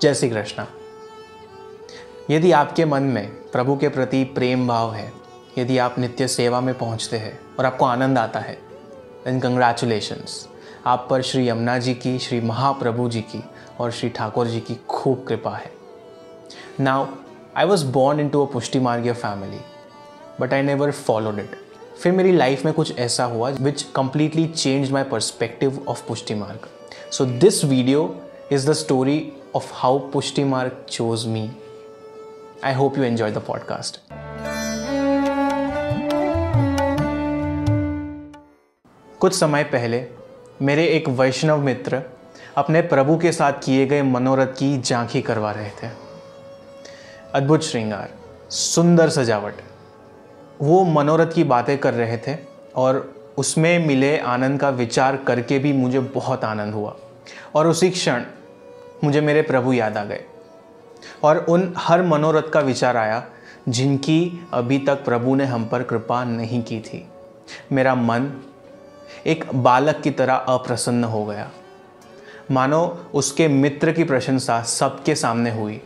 जय श्री कृष्ण। यदि आपके मन में प्रभु के प्रति प्रेम भाव है, यदि आप नित्य सेवा में पहुंचते हैं और आपको आनंद आता है, देन कंग्रेचुलेशंस। आप पर श्री यमुना जी की, श्री महाप्रभु जी की और श्री ठाकुर जी की खूब कृपा है। Now I was born into a पुष्टि मार्गीय family, but I never followed it. फिर मेरी लाइफ में कुछ ऐसा हुआ which completely change my perspective of Pushti Marg. So this video is the story of how Pushti Marg chose me. I hope you enjoy the podcast. कुछ समय पहले मेरे एक वैष्णव मित्र अपने प्रभु के साथ किए गए मनोरथ की झांकी करवा रहे थे। अद्भुत श्रृंगार, सुंदर सजावट, वो मनोरथ की बातें कर रहे थे और उसमें मिले आनंद का विचार करके भी मुझे बहुत आनंद हुआ। और उसी क्षण मुझे मेरे प्रभु याद आ गए और उन हर मनोरथ का विचार आया जिनकी अभी तक प्रभु ने हम पर कृपा नहीं की थी। मेरा मन एक बालक की तरह अप्रसन्न हो गया, मानो उसके मित्र की प्रशंसा सबके सामने हुई,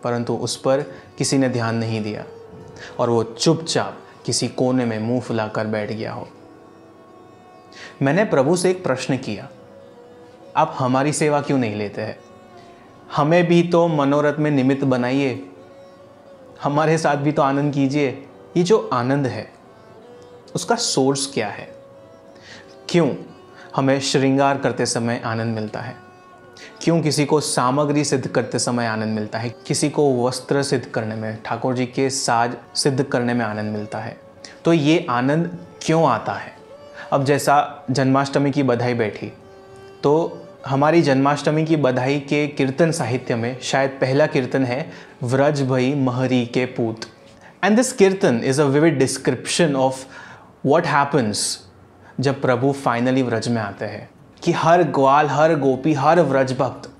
परंतु उस पर किसी ने ध्यान नहीं दिया और वो चुपचाप किसी कोने में मुंह फुलाकर बैठ गया हो। मैंने प्रभु से एक प्रश्न किया, आप हमारी सेवा क्यों नहीं लेते हैं? हमें भी तो मनोरथ में निमित्त बनाइए, हमारे साथ भी तो आनंद कीजिए। ये जो आनंद है उसका सोर्स क्या है? क्यों हमें श्रृंगार करते समय आनंद मिलता है? क्यों किसी को सामग्री सिद्ध करते समय आनंद मिलता है, किसी को वस्त्र सिद्ध करने में, ठाकुर जी के साज सिद्ध करने में आनंद मिलता है? तो ये आनंद क्यों आता है? अब जैसा जन्माष्टमी की बधाई बैठी, तो हमारी जन्माष्टमी की बधाई के कीर्तन साहित्य में शायद पहला कीर्तन है व्रज भई महरी के पूत। एंड दिस कीर्तन is a vivid description of what happens जब प्रभु फाइनली व्रज में आते हैं, कि हर ग्वाल, हर गोपी, हर व्रज भक्त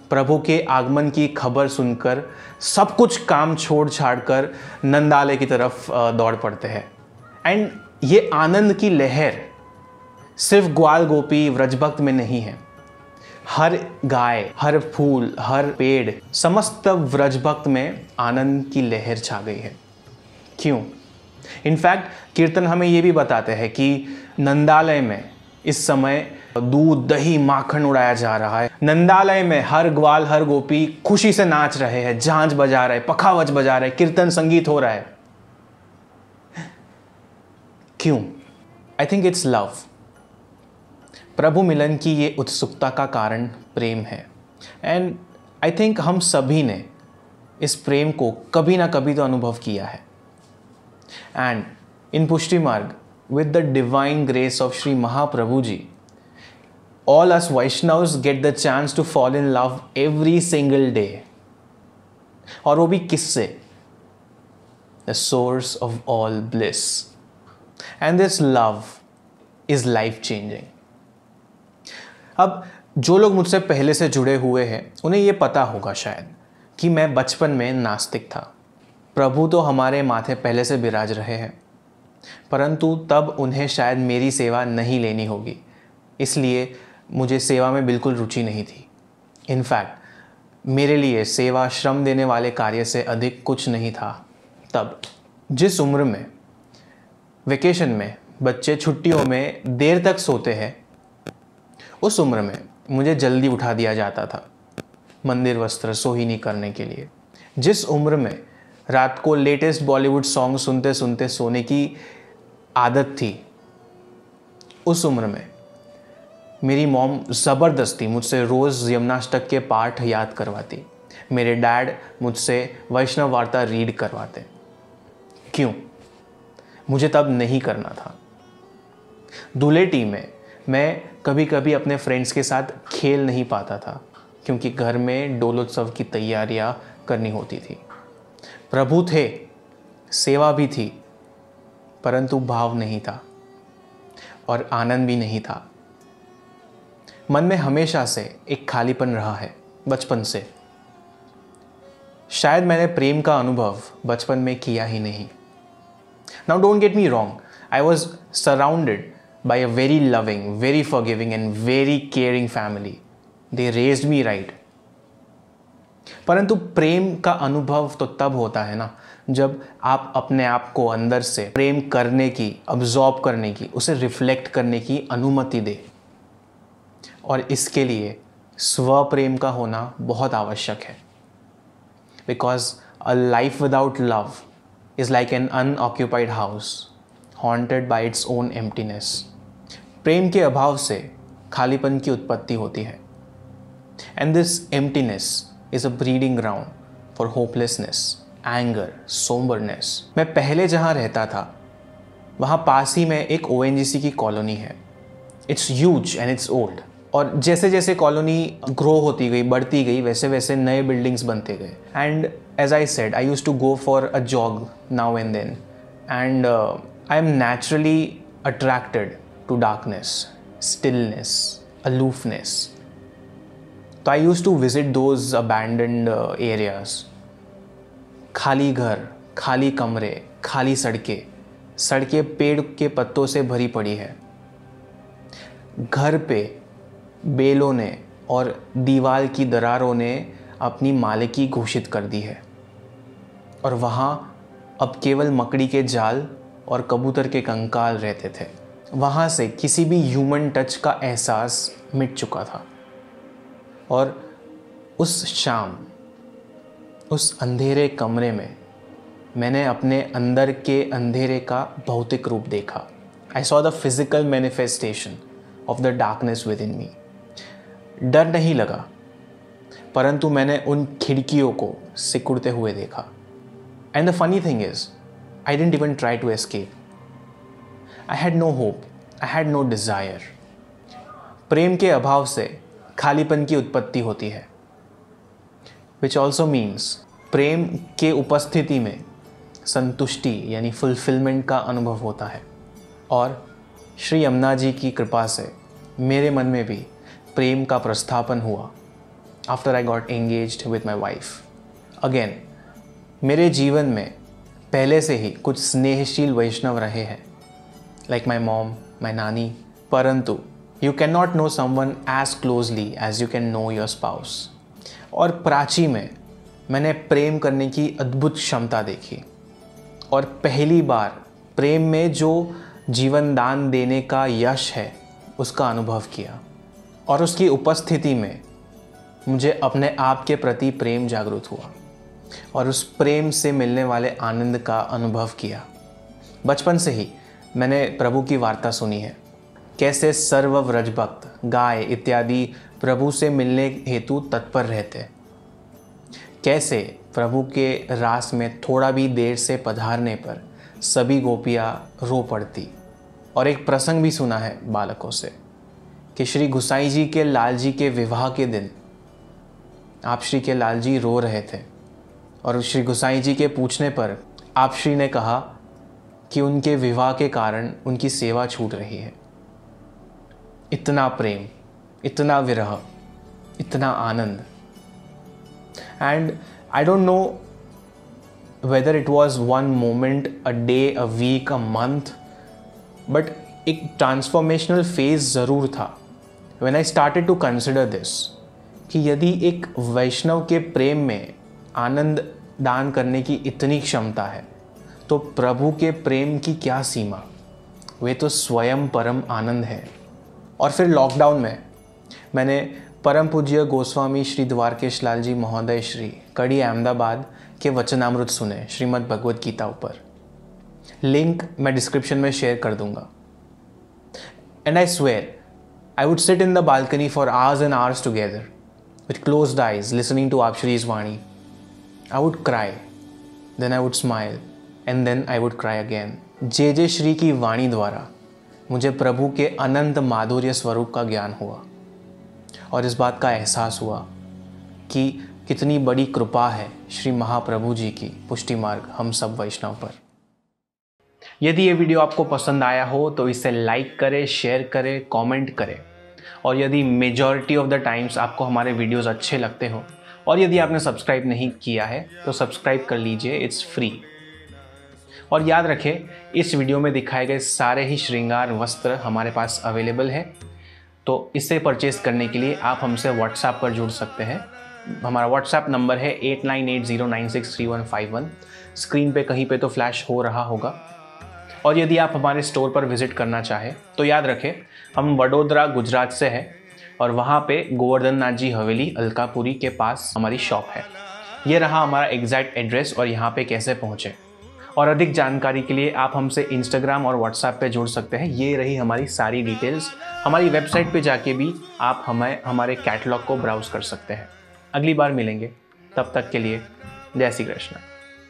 प्रभु के आगमन की खबर सुनकर सब कुछ काम छोड़ छाड़ कर नंदालय की तरफ दौड़ पड़ते हैं। एंड ये आनंद की लहर सिर्फ ग्वाल गोपी व्रजभक्त में नहीं है, हर गाय, हर फूल, हर पेड़, समस्त व्रजभक्त में आनंद की लहर छा गई है। क्यों? इनफैक्ट कीर्तन हमें ये भी बताते हैं कि नंदालय में इस समय दूध, दही, माखन उड़ाया जा रहा है। नंदालय में हर ग्वाल, हर गोपी खुशी से नाच रहे हैं, झांझ बजा रहे, पखावज बजा रहे, कीर्तन संगीत हो रहा है। क्यों? I think it's love. प्रभु मिलन की ये उत्सुकता का कारण प्रेम है। एंड आई थिंक हम सभी ने इस प्रेम को कभी ना कभी तो अनुभव किया है। And in Pushti Marg, with the divine grace of Shri Mahaprabhu ji, all us Vaishnavs get the chance to fall in love every single day. और वो भी किससे? The source of all bliss. And this love is life changing. अब जो लोग मुझसे पहले से जुड़े हुए हैं उन्हें ये पता होगा शायद कि मैं बचपन में नास्तिक था। प्रभु तो हमारे माथे पहले से विराज रहे हैं, परंतु तब उन्हें शायद मेरी सेवा नहीं लेनी होगी, इसलिए मुझे सेवा में बिल्कुल रुचि नहीं थी। इनफैक्ट मेरे लिए सेवा श्रम देने वाले कार्य से अधिक कुछ नहीं था। तब जिस उम्र में वेकेशन में बच्चे छुट्टियों में देर तक सोते हैं, उस उम्र में मुझे जल्दी उठा दिया जाता था मंदिर वस्त्र सोहिनी करने के लिए। जिस उम्र में रात को लेटेस्ट बॉलीवुड सॉन्ग सुनते सुनते सोने की आदत थी, उस उम्र में मेरी मॉम ज़बरदस्ती मुझसे रोज़ यमुनाष्टक के पाठ याद करवाती। मेरे डैड मुझसे वैष्णव वार्ता रीड करवाते। क्यों? मुझे तब नहीं करना था। दुलेटी में मैं कभी कभी अपने फ्रेंड्स के साथ खेल नहीं पाता था क्योंकि घर में डोलोत्सव की तैयारियां करनी होती थी। प्रभु थे, सेवा भी थी, परंतु भाव नहीं था और आनंद भी नहीं था। मन में हमेशा से एक खालीपन रहा है बचपन से। शायद मैंने प्रेम का अनुभव बचपन में किया ही नहीं। Now don't get me wrong, I was surrounded by a very loving, very forgiving and very caring family. They raised me right. परंतु प्रेम का अनुभव तो तब होता है ना जब आप अपने आप को अंदर से प्रेम करने की, अब्जॉर्ब करने की, उसे रिफ्लेक्ट करने की अनुमति दे। और इसके लिए स्व प्रेम का होना बहुत आवश्यक है। Because a life without love is like an unoccupied house haunted by its own emptiness. प्रेम के अभाव से खालीपन की उत्पत्ति होती है। And this emptiness is a breeding ground for hopelessness, anger, somberness. मैं पहले जहाँ रहता था वहाँ पास ही में एक ONGC की कॉलोनी है। It's huge and it's old. और जैसे जैसे कॉलोनी ग्रो होती गई, बढ़ती गई, वैसे वैसे नए बिल्डिंग्स बनते गए। And as I said, I used to go for a jog now and then, and I am naturally attracted to darkness, stillness, aloofness. तो I used to visit those abandoned areas. खाली घर, खाली कमरे, खाली सड़कें, सड़कें पेड़ के पत्तों से भरी पड़ी है। घर पे बेलों ने और दीवार की दरारों ने अपनी मालिकी घोषित कर दी है। और वहाँ अब केवल मकड़ी के जाल और कबूतर के कंकाल रहते थे। वहाँ से किसी भी ह्यूमन टच का एहसास मिट चुका था। और उस शाम, उस अंधेरे कमरे में मैंने अपने अंदर के अंधेरे का भौतिक रूप देखा। I saw the physical manifestation of the darkness within me. डर नहीं लगा, परंतु मैंने उन खिड़कियों को सिकुड़ते हुए देखा। And the funny thing is, I didn't even try to escape. I had no hope, I had no desire. प्रेम के अभाव से खालीपन की उत्पत्ति होती है, विच ऑल्सो मीन्स प्रेम के उपस्थिति में संतुष्टि यानी फुलफिलमेंट का अनुभव होता है। और श्री यमुना जी की कृपा से मेरे मन में भी प्रेम का प्रस्थापन हुआ after I got engaged with my wife. Again, मेरे जीवन में पहले से ही कुछ स्नेहशील वैष्णव रहे हैं, लाइक माई मॉम, माई नानी। परंतु you can not know someone as closely as you can know your spouse. और प्राची में मैंने प्रेम करने की अद्भुत क्षमता देखी और पहली बार प्रेम में जो जीवन दान देने का यश है उसका अनुभव किया। और उसकी उपस्थिति में मुझे अपने आप के प्रति प्रेम जागृत हुआ और उस प्रेम से मिलने वाले आनंद का अनुभव किया। बचपन से ही मैंने प्रभु की वार्ता सुनी है, कैसे सर्व व्रजभक्त, गाय इत्यादि प्रभु से मिलने हेतु तत्पर रहते, कैसे प्रभु के रास में थोड़ा भी देर से पधारने पर सभी गोपियाँ रो पड़ती। और एक प्रसंग भी सुना है बालकों से कि श्री गुसाई जी के लाल जी के विवाह के दिन आप श्री के लाल जी रो रहे थे और श्री गुसाई जी के पूछने पर आप श्री ने कहा कि उनके विवाह के कारण उनकी सेवा छूट रही है। इतना प्रेम, इतना विरह, इतना आनंद। And I don't know whether it was one moment, a day, a week, a month, but एक ट्रांसफॉर्मेशनल फेज ज़रूर था when I started to consider this कि यदि एक वैष्णव के प्रेम में आनंद दान करने की इतनी क्षमता है तो प्रभु के प्रेम की क्या सीमा, वे तो स्वयं परम आनंद है। और फिर लॉकडाउन में मैंने परम पूज्य गोस्वामी श्री द्वारकेश लाल जी महोदय श्री कड़ी अहमदाबाद के वचनामृत सुने श्रीमद् भगवद गीता ऊपर। लिंक मैं डिस्क्रिप्शन में शेयर कर दूंगा। And I swear I would sit in the balcony for hours and hours together with closed eyes listening to आप श्रीज वाणी। I would cry, then I would smile and then I would cry again. जे जे श्री की वाणी द्वारा मुझे प्रभु के अनंत माधुर्य स्वरूप का ज्ञान हुआ और इस बात का एहसास हुआ कि कितनी बड़ी कृपा है श्री महाप्रभु जी की पुष्टि मार्ग हम सब वैष्णव पर। यदि ये वीडियो आपको पसंद आया हो तो इसे लाइक करें, शेयर करें, कमेंट करें। और यदि मेजॉरिटी ऑफ द टाइम्स आपको हमारे वीडियोस अच्छे लगते हो और यदि आपने सब्सक्राइब नहीं किया है तो सब्सक्राइब कर लीजिए, इट्स फ्री। और याद रखें, इस वीडियो में दिखाए गए सारे ही श्रृंगार वस्त्र हमारे पास अवेलेबल है, तो इसे परचेस करने के लिए आप हमसे व्हाट्सएप पर जुड़ सकते हैं हमारा व्हाट्सएप नंबर है 8980963151। स्क्रीन पे कहीं पे तो फ्लैश हो रहा होगा। और यदि आप हमारे स्टोर पर विज़िट करना चाहें तो याद रखें, हम वडोदरा गुजरात से हैं और वहाँ पे गोवर्धन नाथ जी हवेली अलकापुरी के पास हमारी शॉप है। ये रहा हमारा एग्जैक्ट एड्रेस और यहाँ पे कैसे पहुँचें। और अधिक जानकारी के लिए आप हमसे इंस्टाग्राम और व्हाट्सएप पे जुड़ सकते हैं। ये रही हमारी सारी डिटेल्स। हमारी वेबसाइट पे जाके भी आप हमारे कैटलॉग को ब्राउज़ कर सकते हैं। अगली बार मिलेंगे, तब तक के लिए जय श्री कृष्ण।